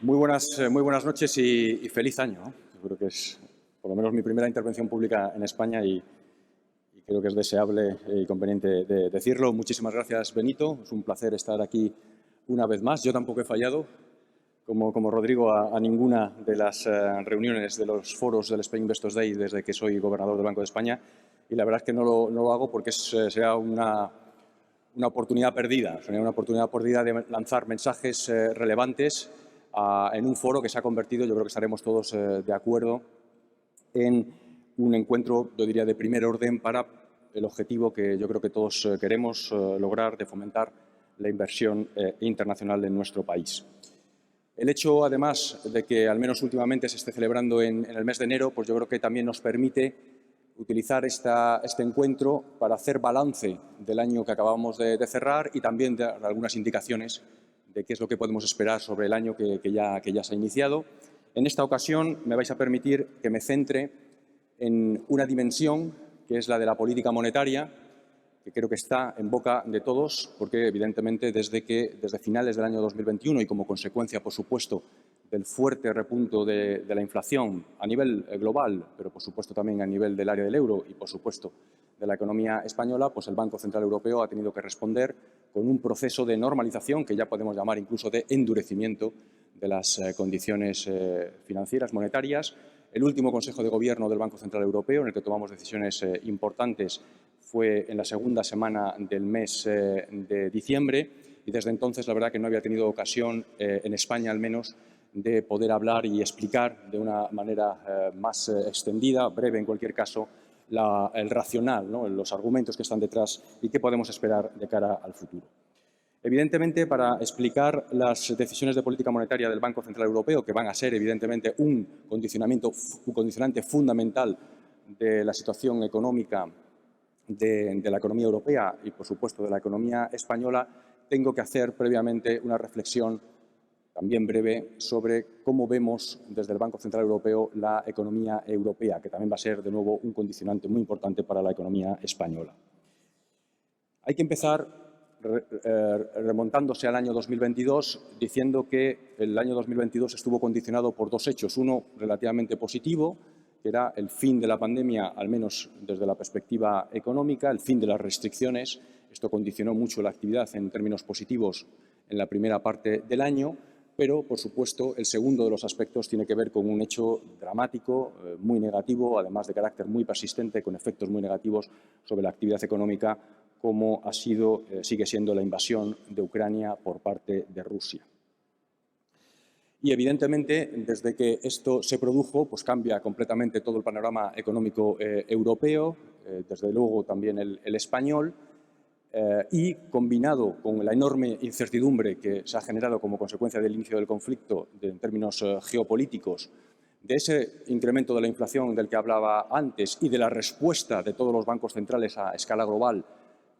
Muy buenas noches y feliz año, ¿no? Yo creo que es por lo menos mi primera intervención pública en España y creo que es deseable y conveniente de decirlo. Muchísimas gracias, Benito. Es un placer estar aquí una vez más. Yo tampoco he fallado, como Rodrigo, a ninguna de las reuniones de los foros del Spain Investors Day desde que soy gobernador del Banco de España. Y la verdad es que no lo hago porque será una oportunidad perdida. Sería una oportunidad perdida de lanzar mensajes relevantes en un foro que se ha convertido, yo creo que estaremos todos de acuerdo, en un encuentro, yo diría, de primer orden para el objetivo que yo creo que todos queremos lograr de fomentar la inversión internacional en nuestro país. El hecho, además, de que al menos últimamente se esté celebrando en el mes de enero, pues yo creo que también nos permite utilizar este encuentro para hacer balance del año que acabamos de cerrar y también dar algunas indicaciones de qué es lo que podemos esperar sobre el año que ya se ha iniciado. En esta ocasión me vais a permitir que me centre en una dimensión que es la de la política monetaria, que creo que está en boca de todos, porque evidentemente desde finales del año 2021 y como consecuencia, por supuesto, del fuerte repunto de la inflación a nivel global, pero por supuesto también a nivel del área del euro y por supuesto de la economía española, pues el Banco Central Europeo ha tenido que responder con un proceso de normalización que ya podemos llamar incluso de endurecimiento de las condiciones financieras, monetarias. El último Consejo de Gobierno del Banco Central Europeo, en el que tomamos decisiones importantes, fue en la segunda semana del mes de diciembre y desde entonces la verdad que no había tenido ocasión, en España al menos, de poder hablar y explicar de una manera más extendida, breve en cualquier caso, el racional, ¿no? Los argumentos que están detrás y qué podemos esperar de cara al futuro. Evidentemente, para explicar las decisiones de política monetaria del Banco Central Europeo, que van a ser evidentemente un condicionante fundamental de la situación económica de la economía europea y, por supuesto, de la economía española, tengo que hacer previamente una reflexión también breve sobre cómo vemos desde el Banco Central Europeo la economía europea, que también va a ser, de nuevo, un condicionante muy importante para la economía española. Hay que empezar remontándose al año 2022, diciendo que el año 2022 estuvo condicionado por dos hechos. Uno relativamente positivo, que era el fin de la pandemia, al menos desde la perspectiva económica, el fin de las restricciones. Esto condicionó mucho la actividad en términos positivos en la primera parte del año, pero, por supuesto, el segundo de los aspectos tiene que ver con un hecho dramático, muy negativo, además de carácter muy persistente, con efectos muy negativos sobre la actividad económica, como sigue siendo la invasión de Ucrania por parte de Rusia. Y, evidentemente, desde que esto se produjo, pues cambia completamente todo el panorama económico europeo, desde luego también el español, y combinado con la enorme incertidumbre que se ha generado como consecuencia del inicio del conflicto en términos geopolíticos, de ese incremento de la inflación del que hablaba antes y de la respuesta de todos los bancos centrales a escala global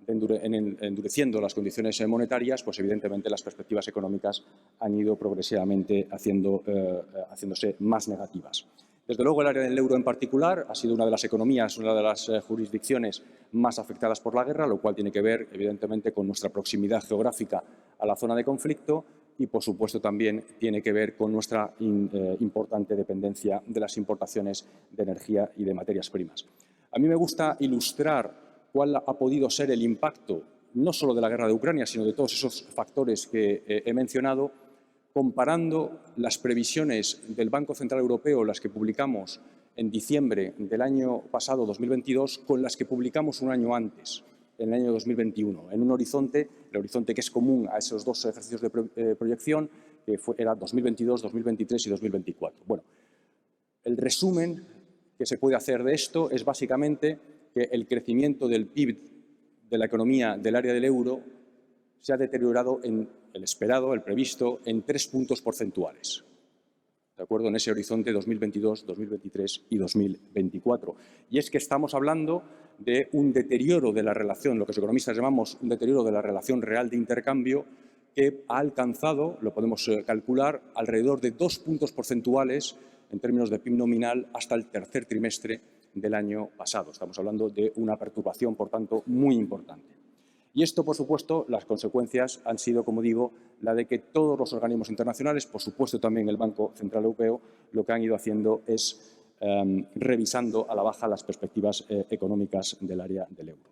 endureciendo las condiciones monetarias, pues evidentemente las perspectivas económicas han ido progresivamente haciéndose más negativas. Desde luego, el área del euro en particular ha sido una de las economías, una de las jurisdicciones más afectadas por la guerra, lo cual tiene que ver, evidentemente, con nuestra proximidad geográfica a la zona de conflicto y, por supuesto, también tiene que ver con nuestra importante dependencia de las importaciones de energía y de materias primas. A mí me gusta ilustrar cuál ha podido ser el impacto no solo de la guerra de Ucrania, sino de todos esos factores que he mencionado, comparando las previsiones del Banco Central Europeo, las que publicamos en diciembre del año pasado, 2022, con las que publicamos un año antes, en el año 2021, en un horizonte, el horizonte que es común a esos dos ejercicios de proyección, que era 2022, 2023 y 2024. Bueno, el resumen que se puede hacer de esto es básicamente que el crecimiento del PIB de la economía del área del euro se ha deteriorado en el esperado, el previsto, en 3 puntos porcentuales, ¿de acuerdo? En ese horizonte 2022, 2023 y 2024. Y es que estamos hablando de un deterioro de la relación, lo que los economistas llamamos un deterioro de la relación real de intercambio, que ha alcanzado, lo podemos calcular, alrededor de 2 puntos porcentuales en términos de PIB nominal hasta el tercer trimestre del año pasado. Estamos hablando de una perturbación, por tanto, muy importante. Y esto, por supuesto, las consecuencias han sido, como digo, la de que todos los organismos internacionales, por supuesto también el Banco Central Europeo, lo que han ido haciendo es revisando a la baja las perspectivas económicas del área del euro.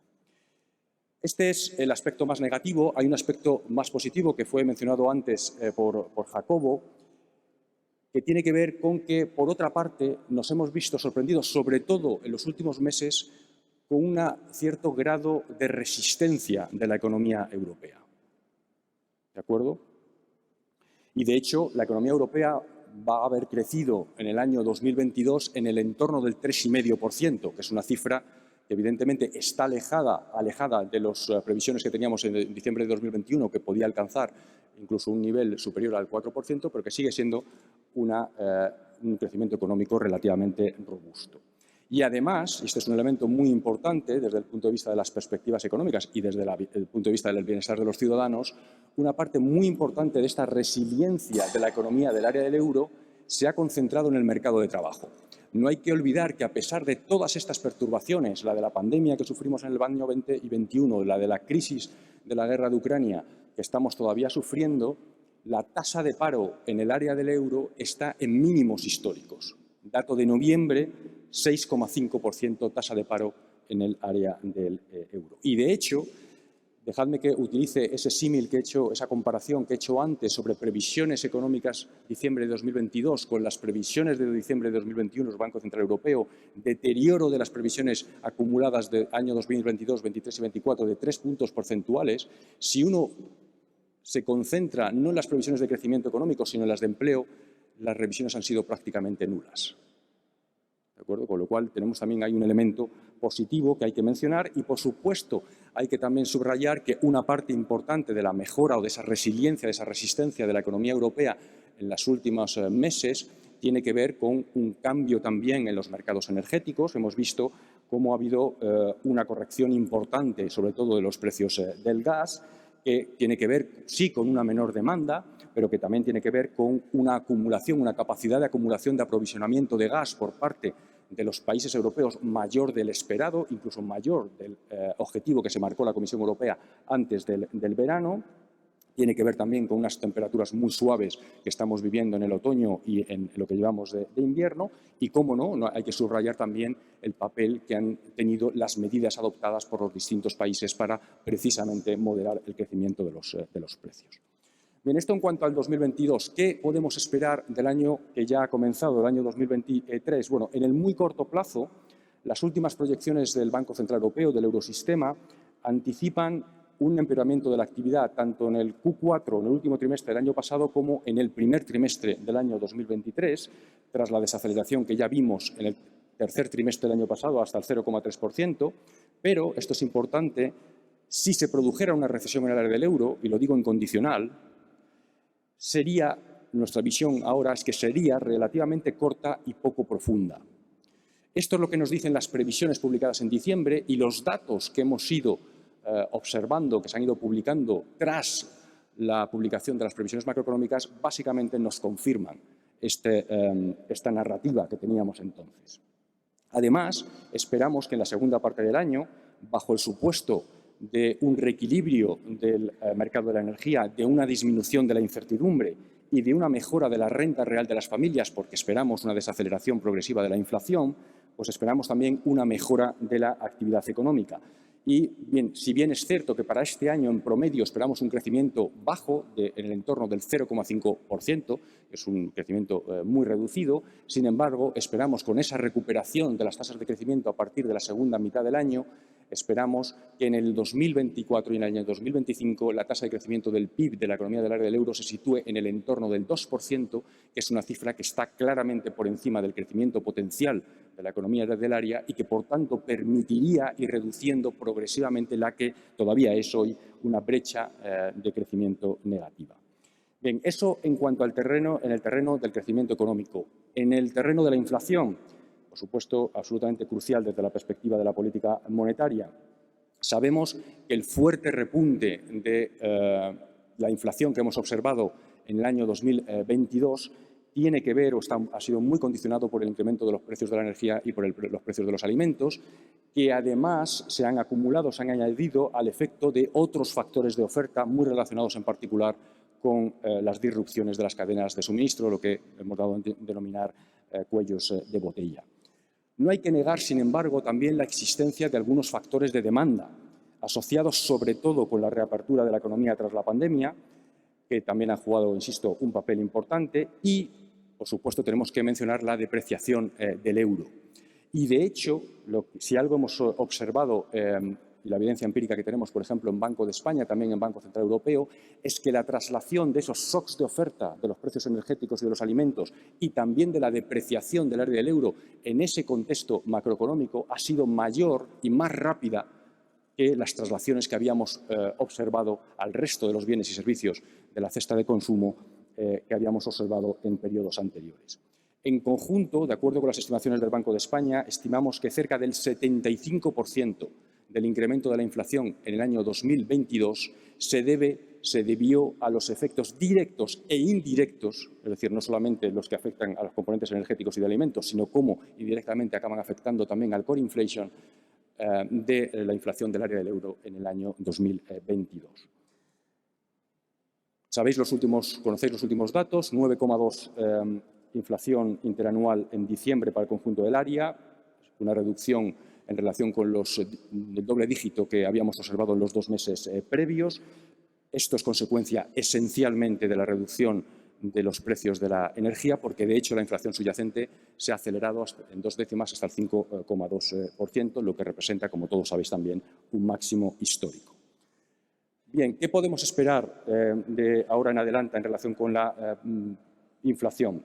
Este es el aspecto más negativo. Hay un aspecto más positivo que fue mencionado antes por Jacobo, que tiene que ver con que, por otra parte, nos hemos visto sorprendidos, sobre todo en los últimos meses, con un cierto grado de resistencia de la economía europea. ¿De acuerdo? Y, de hecho, la economía europea va a haber crecido en el año 2022 en el entorno del 3,5%, que es una cifra que evidentemente está alejada de las previsiones que teníamos en diciembre de 2021, que podía alcanzar incluso un nivel superior al 4%, pero que sigue siendo un crecimiento económico relativamente robusto. Y además, y este es un elemento muy importante desde el punto de vista de las perspectivas económicas y desde el punto de vista del bienestar de los ciudadanos, una parte muy importante de esta resiliencia de la economía del área del euro se ha concentrado en el mercado de trabajo. No hay que olvidar que, a pesar de todas estas perturbaciones, la de la pandemia que sufrimos en el año 20 y 21, la de la crisis de la guerra de Ucrania que estamos todavía sufriendo, la tasa de paro en el área del euro está en mínimos históricos. Dato de noviembre, 6,5% tasa de paro en el área del euro. Y, de hecho, dejadme que utilice ese símil que he hecho, esa comparación que he hecho antes sobre previsiones económicas diciembre de 2022 con las previsiones de diciembre de 2021 del Banco Central Europeo, deterioro de las previsiones acumuladas del año 2022, 23 y 24 de 3 puntos porcentuales. Si uno se concentra no en las previsiones de crecimiento económico, sino en las de empleo, las revisiones han sido prácticamente nulas. ¿De acuerdo? Con lo cual, también hay un elemento positivo que hay que mencionar y, por supuesto, hay que también subrayar que una parte importante de la mejora o de esa resiliencia, de esa resistencia de la economía europea en los últimos meses tiene que ver con un cambio también en los mercados energéticos. Hemos visto cómo ha habido una corrección importante, sobre todo de los precios del gas, que tiene que ver, sí, con una menor demanda, pero que también tiene que ver con una acumulación, una capacidad de acumulación de aprovisionamiento de gas por parte de los países europeos mayor del esperado, incluso mayor del objetivo que se marcó la Comisión Europea antes del verano. Tiene que ver también con unas temperaturas muy suaves que estamos viviendo en el otoño y en lo que llevamos de invierno. Y, cómo no, hay que subrayar también el papel que han tenido las medidas adoptadas por los distintos países para precisamente moderar el crecimiento de los precios. Bien, esto en cuanto al 2022. ¿Qué podemos esperar del año que ya ha comenzado, el año 2023? Bueno, en el muy corto plazo, las últimas proyecciones del Banco Central Europeo, del Eurosistema, anticipan un empeoramiento de la actividad tanto en el Q4, en el último trimestre del año pasado, como en el primer trimestre del año 2023, tras la desaceleración que ya vimos en el tercer trimestre del año pasado hasta el 0,3%. Pero, esto es importante, si se produjera una recesión en el área del euro, y lo digo en condicional, nuestra visión ahora es que sería relativamente corta y poco profunda. Esto es lo que nos dicen las previsiones publicadas en diciembre y los datos que hemos ido observando, que se han ido publicando tras la publicación de las previsiones macroeconómicas, básicamente nos confirman esta narrativa que teníamos entonces. Además, esperamos que en la segunda parte del año, bajo el supuesto de un reequilibrio del mercado de la energía, de una disminución de la incertidumbre y de una mejora de la renta real de las familias, porque esperamos una desaceleración progresiva de la inflación, pues esperamos también una mejora de la actividad económica. Y, bien, si bien es cierto que para este año en promedio esperamos un crecimiento bajo en el entorno del 0,5%, es un crecimiento muy reducido, sin embargo, esperamos con esa recuperación de las tasas de crecimiento a partir de la segunda mitad del año, esperamos que en el 2024 y en el año 2025 la tasa de crecimiento del PIB de la economía del área del euro se sitúe en el entorno del 2%, que es una cifra que está claramente por encima del crecimiento potencial de la economía del área y que, por tanto, permitiría ir reduciendo progresivamente la que todavía es hoy una brecha de crecimiento negativa. Bien, eso en cuanto al terreno, en el terreno del crecimiento económico. En el terreno de la inflación, por supuesto, absolutamente crucial desde la perspectiva de la política monetaria. Sabemos que el fuerte repunte de la inflación que hemos observado en el año 2022 tiene que ver o ha sido muy condicionado por el incremento de los precios de la energía y por los precios de los alimentos, que además se han acumulado, se han añadido al efecto de otros factores de oferta muy relacionados en particular con las disrupciones de las cadenas de suministro, lo que hemos dado a denominar cuellos de botella. No hay que negar, sin embargo, también la existencia de algunos factores de demanda, asociados sobre todo con la reapertura de la economía tras la pandemia, que también han jugado, insisto, un papel importante y, por supuesto, tenemos que mencionar la depreciación del euro. Y, de hecho, si algo hemos observado, y la evidencia empírica que tenemos, por ejemplo, en Banco de España, también en Banco Central Europeo, es que la traslación de esos shocks de oferta de los precios energéticos y de los alimentos y también de la depreciación del área del euro en ese contexto macroeconómico ha sido mayor y más rápida que las traslaciones que habíamos observado al resto de los bienes y servicios de la cesta de consumo que habíamos observado en periodos anteriores. En conjunto, de acuerdo con las estimaciones del Banco de España, estimamos que cerca del 75% del incremento de la inflación en el año 2022 se debió a los efectos directos e indirectos, es decir, no solamente los que afectan a los componentes energéticos y de alimentos, sino cómo indirectamente acaban afectando también al core inflation de la inflación del área del euro en el año 2022. Conocéis los últimos datos, 9,2 inflación interanual en diciembre para el conjunto del área, una reducción en relación con el doble dígito que habíamos observado en los 2 meses previos. Esto es consecuencia esencialmente de la reducción de los precios de la energía, porque de hecho la inflación subyacente se ha acelerado en 2 décimas hasta el 5,2%, lo que representa, como todos sabéis también, un máximo histórico. Bien, ¿qué podemos esperar de ahora en adelante en relación con la inflación?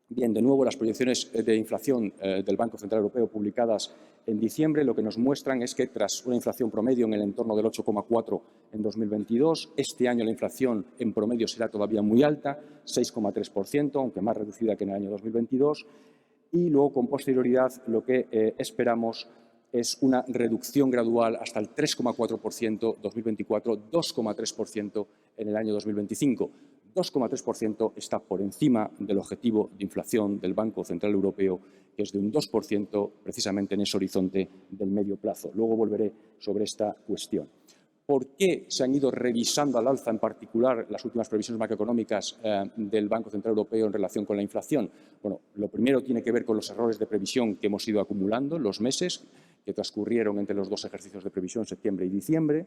Bien, de nuevo, las proyecciones de inflación del Banco Central Europeo publicadas en diciembre lo que nos muestran es que tras una inflación promedio en el entorno del 8,4 en 2022, este año la inflación en promedio será todavía muy alta, 6,3%, aunque más reducida que en el año 2022, y luego con posterioridad lo que esperamos es una reducción gradual hasta el 3,4% 2024, 2,3% en el año 2025. 2,3% está por encima del objetivo de inflación del Banco Central Europeo, que es de un 2% precisamente en ese horizonte del medio plazo. Luego volveré sobre esta cuestión. ¿Por qué se han ido revisando al alza, en particular, las últimas previsiones macroeconómicas del Banco Central Europeo en relación con la inflación? Bueno, lo primero tiene que ver con los errores de previsión que hemos ido acumulando en los meses que transcurrieron entre los 2 ejercicios de previsión, septiembre y diciembre.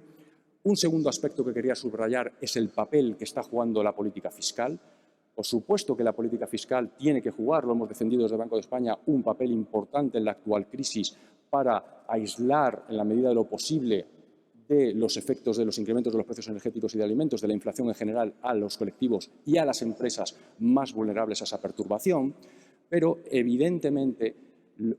Un segundo aspecto que quería subrayar es el papel que está jugando la política fiscal. Por supuesto que la política fiscal tiene que jugar, lo hemos defendido desde el Banco de España, un papel importante en la actual crisis para aislar, en la medida de lo posible, de los efectos de los incrementos de los precios energéticos y de alimentos, de la inflación en general, a los colectivos y a las empresas más vulnerables a esa perturbación. Pero, evidentemente,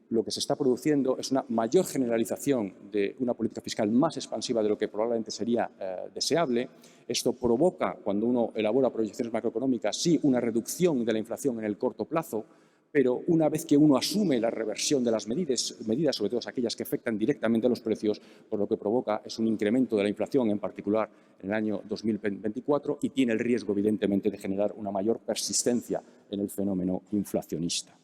lo que se está produciendo es una mayor generalización de una política fiscal más expansiva de lo que probablemente sería deseable. Esto provoca, cuando uno elabora proyecciones macroeconómicas, sí, una reducción de la inflación en el corto plazo, pero una vez que uno asume la reversión de las medidas, sobre todo aquellas que afectan directamente a los precios, pues lo que provoca es un incremento de la inflación, en particular en el año 2024, y tiene el riesgo, evidentemente, de generar una mayor persistencia en el fenómeno inflacionista.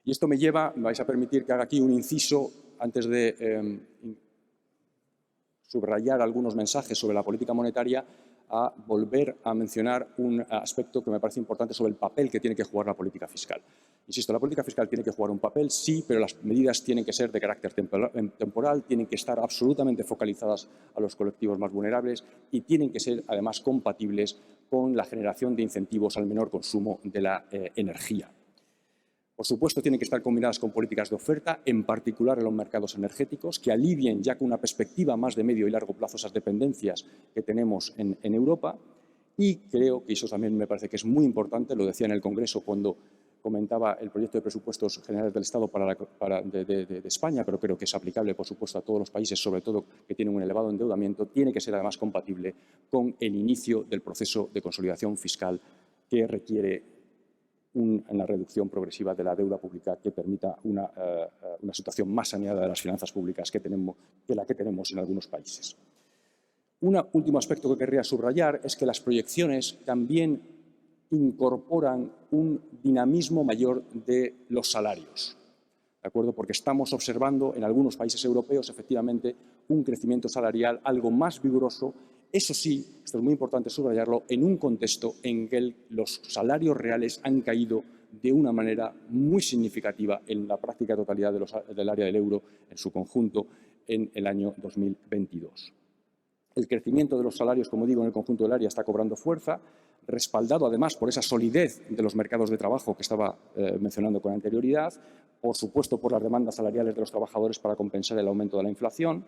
Y esto me vais a permitir que haga aquí un inciso antes de subrayar algunos mensajes sobre la política monetaria, a volver a mencionar un aspecto que me parece importante sobre el papel que tiene que jugar la política fiscal. Insisto, la política fiscal tiene que jugar un papel, sí, pero las medidas tienen que ser de carácter temporal, tienen que estar absolutamente focalizadas a los colectivos más vulnerables y tienen que ser, además, compatibles con la generación de incentivos al menor consumo de la energía. Por supuesto, tienen que estar combinadas con políticas de oferta, en particular en los mercados energéticos, que alivien ya con una perspectiva más de medio y largo plazo esas dependencias que tenemos en Europa. Y creo que eso también me parece que es muy importante, lo decía en el Congreso cuando comentaba el proyecto de presupuestos generales del Estado de España, pero creo que es aplicable, por supuesto, a todos los países, sobre todo que tienen un elevado endeudamiento, tiene que ser además compatible con el inicio del proceso de consolidación fiscal que requiere una reducción progresiva de la deuda pública que permita una situación más saneada de las finanzas públicas que la que tenemos en algunos países. Un último aspecto que querría subrayar es que las proyecciones también incorporan un dinamismo mayor de los salarios, ¿de acuerdo? Porque estamos observando en algunos países europeos, efectivamente, un crecimiento salarial algo más vigoroso. Eso sí, esto es muy importante subrayarlo, en un contexto en que los salarios reales han caído de una manera muy significativa en la práctica totalidad del área del euro en su conjunto en el año 2022. El crecimiento de los salarios, como digo, en el conjunto del área está cobrando fuerza, respaldado además por esa solidez de los mercados de trabajo que estaba mencionando con anterioridad, por supuesto por las demandas salariales de los trabajadores para compensar el aumento de la inflación,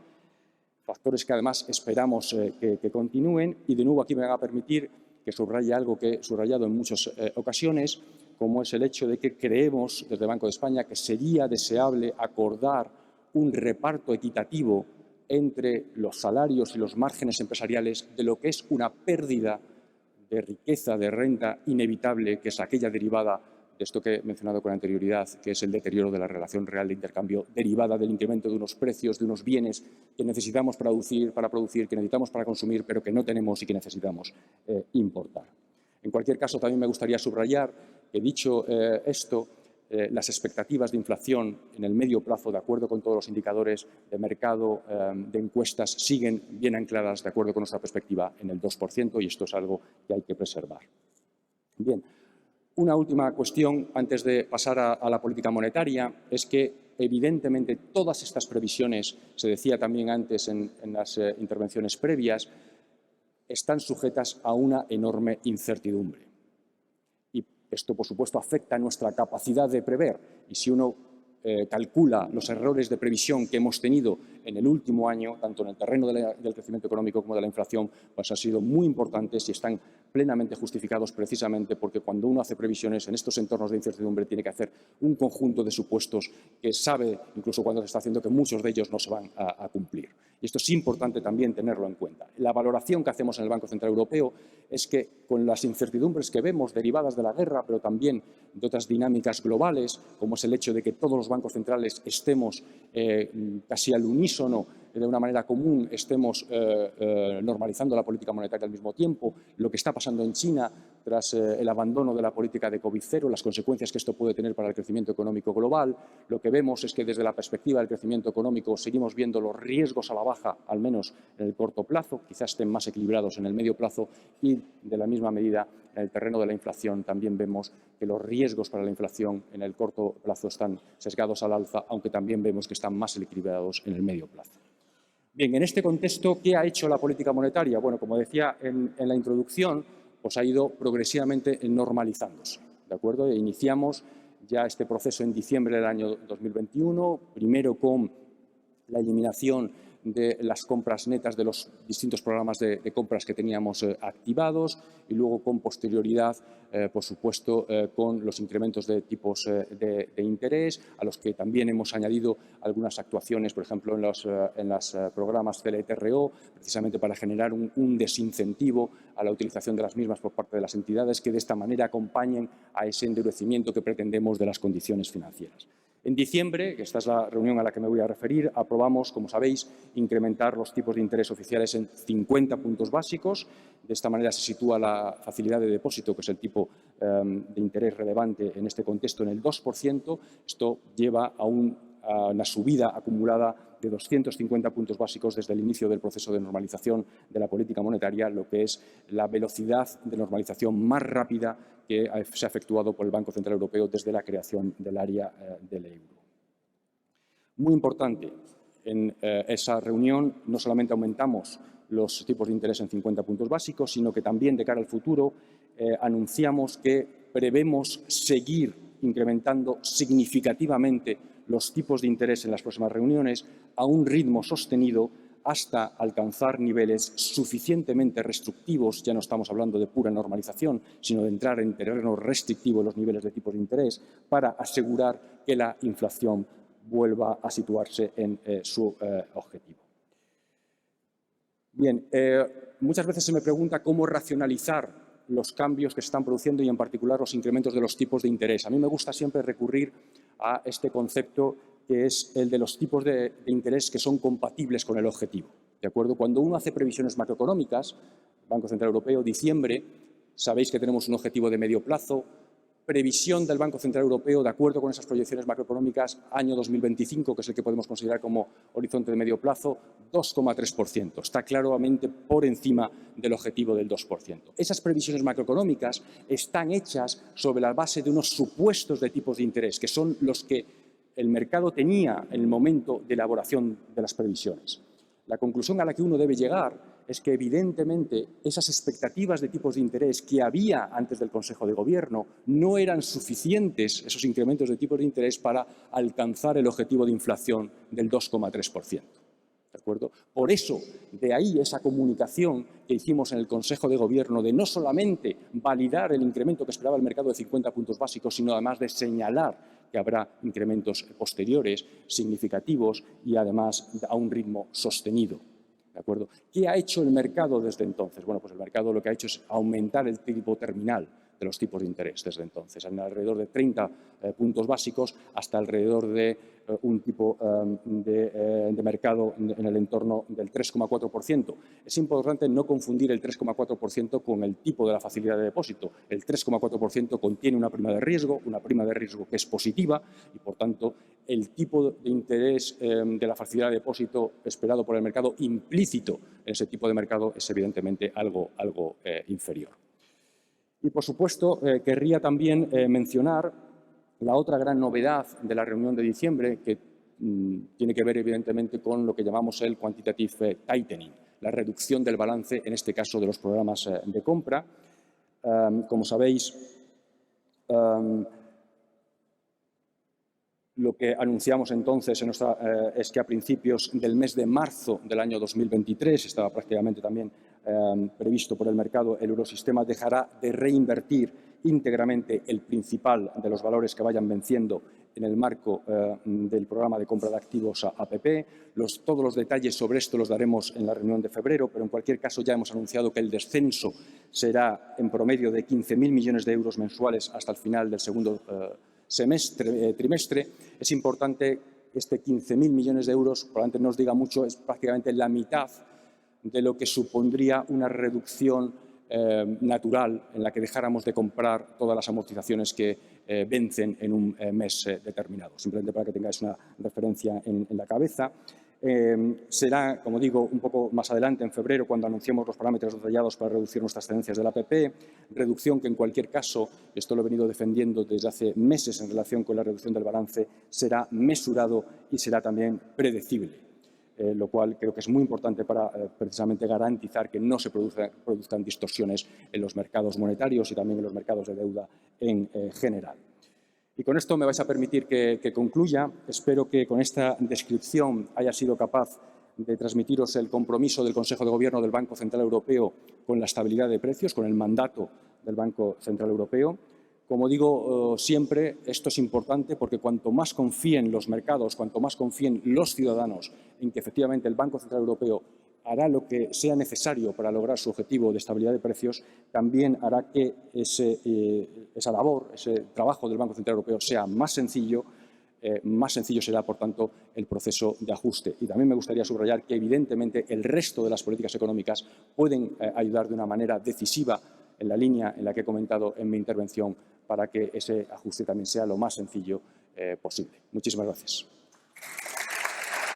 factores que además esperamos que continúen. Y de nuevo aquí me van a permitir que subraye algo que he subrayado en muchas ocasiones, como es el hecho de que creemos desde el Banco de España que sería deseable acordar un reparto equitativo entre los salarios y los márgenes empresariales de lo que es una pérdida de riqueza, de renta inevitable, que es aquella derivada de esto que he mencionado con anterioridad, que es el deterioro de la relación real de intercambio derivada del incremento de unos precios, de unos bienes que necesitamos para producir, que necesitamos para consumir, pero que no tenemos y que necesitamos importar. En cualquier caso, también me gustaría subrayar que, dicho esto, las expectativas de inflación en el medio plazo, de acuerdo con todos los indicadores de mercado, de encuestas, siguen bien ancladas, de acuerdo con nuestra perspectiva, en el 2%, y esto es algo que hay que preservar. Bien, una última cuestión antes de pasar a la política monetaria es que, evidentemente, todas estas previsiones, se decía también antes en las intervenciones previas, están sujetas a una enorme incertidumbre. Esto, por supuesto, afecta a nuestra capacidad de prever. Y si uno calcula los errores de previsión que hemos tenido en el último año, tanto en el terreno del crecimiento económico como de la inflación, pues han sido muy importantes y están plenamente justificados precisamente porque cuando uno hace previsiones en estos entornos de incertidumbre tiene que hacer un conjunto de supuestos que sabe, incluso cuando se está haciendo, que muchos de ellos no se van a cumplir. Y esto es importante también tenerlo en cuenta. La valoración que hacemos en el Banco Central Europeo es que con las incertidumbres que vemos derivadas de la guerra, pero también de otras dinámicas globales, como es el hecho de que todos los bancos centrales estemos casi al unísono, de una manera común, estemos normalizando la política monetaria al mismo tiempo, lo que está pasando en China tras el abandono de la política de COVID-0, las consecuencias que esto puede tener para el crecimiento económico global. Lo que vemos es que desde la perspectiva del crecimiento económico seguimos viendo los riesgos a la baja, al menos en el corto plazo, quizás estén más equilibrados en el medio plazo, y de la misma medida en el terreno de la inflación también vemos que los riesgos para la inflación en el corto plazo están sesgados al alza, aunque también vemos que están más equilibrados en el medio plazo. Bien, en este contexto, ¿qué ha hecho la política monetaria? Bueno, como decía en la introducción, pues ha ido progresivamente normalizándose, ¿de acuerdo? Iniciamos ya este proceso en diciembre del año 2021, primero con la eliminación de las compras netas de los distintos programas de compras que teníamos activados y luego con posterioridad, por supuesto, con los incrementos de tipos de interés, a los que también hemos añadido algunas actuaciones, por ejemplo, en los programas CLTRO, precisamente para generar un desincentivo a la utilización de las mismas por parte de las entidades que de esta manera acompañen a ese endurecimiento que pretendemos de las condiciones financieras. En diciembre, que esta es la reunión a la que me voy a referir, aprobamos, como sabéis, incrementar los tipos de interés oficiales en 50 puntos básicos. De esta manera se sitúa la facilidad de depósito, que es el tipo de interés relevante en este contexto, en el 2%. Esto lleva a una subida acumulada de 250 puntos básicos desde el inicio del proceso de normalización de la política monetaria, lo que es la velocidad de normalización más rápida que se ha efectuado por el Banco Central Europeo desde la creación del área del euro. Muy importante, en esa reunión no solamente aumentamos los tipos de interés en 50 puntos básicos, sino que también de cara al futuro anunciamos que prevemos seguir incrementando significativamente los tipos de interés en las próximas reuniones a un ritmo sostenido hasta alcanzar niveles suficientemente restrictivos, ya no estamos hablando de pura normalización, sino de entrar en terreno restrictivo en los niveles de tipos de interés, para asegurar que la inflación vuelva a situarse en su objetivo. Bien, muchas veces se me pregunta cómo racionalizar los cambios que se están produciendo y, en particular, los incrementos de los tipos de interés. A mí me gusta siempre recurrir a este concepto que es el de los tipos de interés que son compatibles con el objetivo. ¿De acuerdo? Cuando uno hace previsiones macroeconómicas, Banco Central Europeo, diciembre, Sabéis que tenemos un objetivo de medio plazo. Previsión del Banco Central Europeo, de acuerdo con esas proyecciones macroeconómicas, año 2025, que es el que podemos considerar como horizonte de medio plazo, 2,3%. Está claramente por encima del objetivo del 2%. Esas previsiones macroeconómicas están hechas sobre la base de unos supuestos de tipos de interés, que son los que el mercado tenía en el momento de elaboración de las previsiones. La conclusión a la que uno debe llegar es que, evidentemente, esas expectativas de tipos de interés que había antes del Consejo de Gobierno no eran suficientes, esos incrementos de tipos de interés, para alcanzar el objetivo de inflación del 2,3%. ¿De acuerdo? Por eso, de ahí esa comunicación que hicimos en el Consejo de Gobierno de no solamente validar el incremento que esperaba el mercado de 50 puntos básicos, sino además de señalar que habrá incrementos posteriores, significativos y además a un ritmo sostenido. ¿De acuerdo? ¿Qué ha hecho el mercado desde entonces? Bueno, pues el mercado lo que ha hecho es aumentar el tipo terminal de los tipos de interés desde entonces, en alrededor de 30 puntos básicos hasta alrededor de un tipo de mercado en el entorno del 3,4%. Es importante no confundir el 3,4% con el tipo de la facilidad de depósito. El 3,4% contiene una prima de riesgo que es positiva y, por tanto, el tipo de interés de la facilidad de depósito esperado por el mercado implícito en ese tipo de mercado es evidentemente algo inferior. Y, por supuesto, querría también mencionar la otra gran novedad de la reunión de diciembre, que tiene que ver, evidentemente, con lo que llamamos el quantitative tightening, la reducción del balance, en este caso, de los programas de compra. Como sabéis, lo que anunciamos entonces es que a principios del mes de marzo del año 2023, estaba prácticamente también previsto por el mercado, el eurosistema dejará de reinvertir íntegramente el principal de los valores que vayan venciendo en el marco del programa de compra de activos APP. Todos los detalles sobre esto los daremos en la reunión de febrero, pero en cualquier caso ya hemos anunciado que el descenso será en promedio de 15.000 millones de euros mensuales hasta el final del segundo trimestre. Es importante, este 15.000 millones de euros, probablemente no os diga mucho, es prácticamente la mitad de lo que supondría una reducción natural en la que dejáramos de comprar todas las amortizaciones que vencen en un mes determinado. Simplemente para que tengáis una referencia en la cabeza. Será, como digo, un poco más adelante, en febrero, cuando anunciemos los parámetros detallados para reducir nuestras tendencias del APP, reducción que en cualquier caso, esto lo he venido defendiendo desde hace meses en relación con la reducción del balance, será mesurado y será también predecible. Lo cual creo que es muy importante para precisamente garantizar que no se produzcan distorsiones en los mercados monetarios y también en los mercados de deuda en general. Y con esto me vais a permitir que concluya. Espero que con esta descripción haya sido capaz de transmitiros el compromiso del Consejo de Gobierno del Banco Central Europeo con la estabilidad de precios, con el mandato del Banco Central Europeo. Como digo siempre, esto es importante porque cuanto más confíen los mercados, cuanto más confíen los ciudadanos en que efectivamente el Banco Central Europeo hará lo que sea necesario para lograr su objetivo de estabilidad de precios, también hará que esa labor, ese trabajo del Banco Central Europeo sea más sencillo será, por tanto, el proceso de ajuste. Y también me gustaría subrayar que, evidentemente, el resto de las políticas económicas pueden ayudar de una manera decisiva en la línea en la que he comentado en mi intervención para que ese ajuste también sea lo más sencillo posible. Muchísimas gracias.